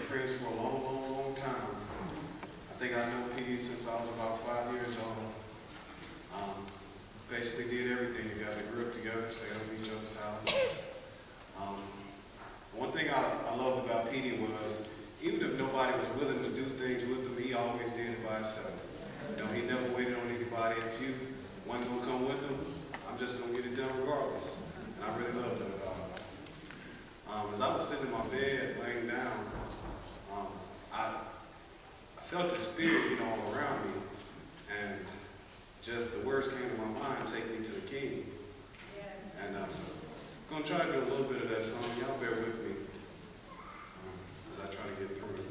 friends for a long, long, long time. I think I know Petey since I was about 5 years old. Basically did everything together, grew up together, stayed at each other's houses. One thing I loved about Petey was, even if nobody was willing to do things with him, he always did it by himself. You know, he never waited on anybody. If you wasn't going to come with him, I'm just going to get it done regardless. And I really loved that about him. As I was sitting in my bed, laying down, I felt the spirit, you know, all around me. And just the words came to my mind, take me to the King. And I'm going to try to do a little bit of that song. Y'all bear with me as I try to get through it.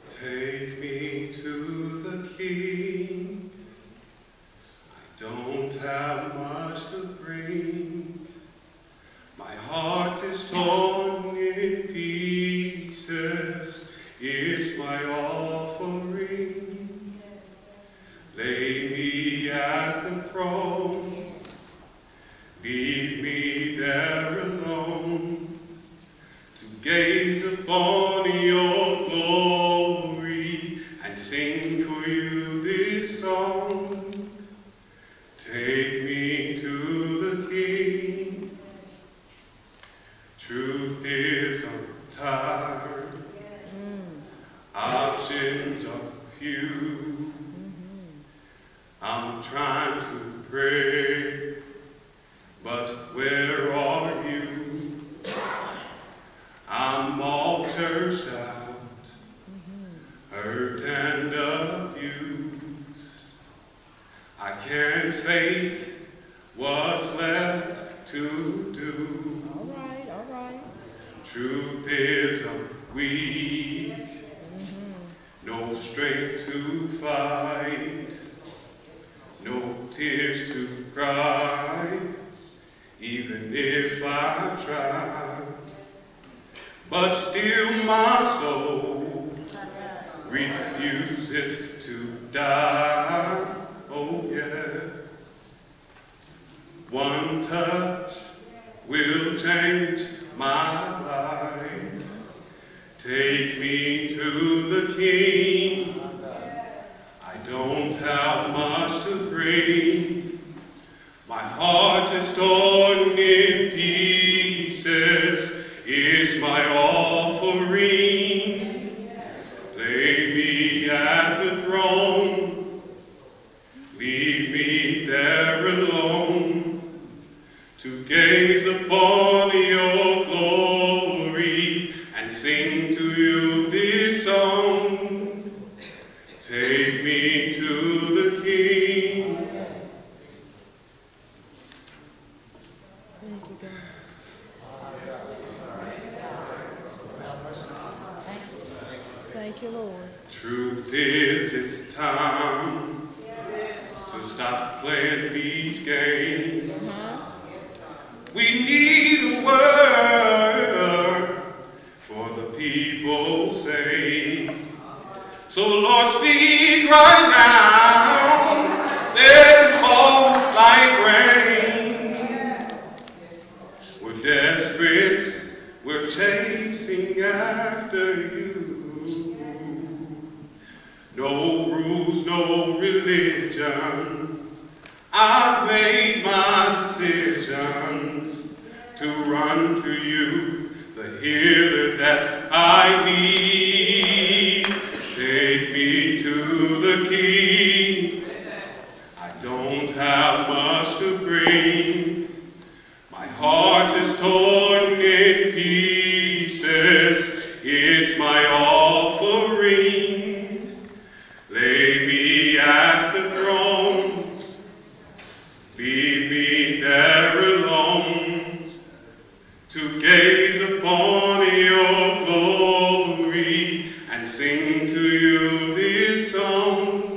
Take me to the King. I don't have much to bring. My heart is torn in pieces. It's my offering. Lay me at the throne. Leave me there alone to gaze upon your glory and sing for you this song. Take me to the King. Truth is I'm tired. Options are few. I'm trying to pray, but where are you? I'm all churched out, hurt and abused. I can't fake what's left to do. All right. Truth is I'm weak, no strength to fight, no tears to cry, even if I tried. But still my soul refuses to die. Oh yeah. One touch will change my life. Take me to the King. I don't have much to bring. My heart is torn in pieces. It's my offering. Lay me at the throne. Leave me there alone to gaze upon your glory and sing to you this song. Take me to the King. Thank you, God. Thank you, Lord. Truth is, it's time to stop playing these games. We need a word for the people's sake. So Lord, speak right now. Let it fall like rain. We're desperate. We're chasing after you. No rules, no religion. I've made my decisions to run to you, the healer that I need. Take me to the King. I don't have much to bring. My heart is torn in pieces. It's my offering. Lay me at the throne. Leave me there alone to gaze upon your glory and sing to you this song.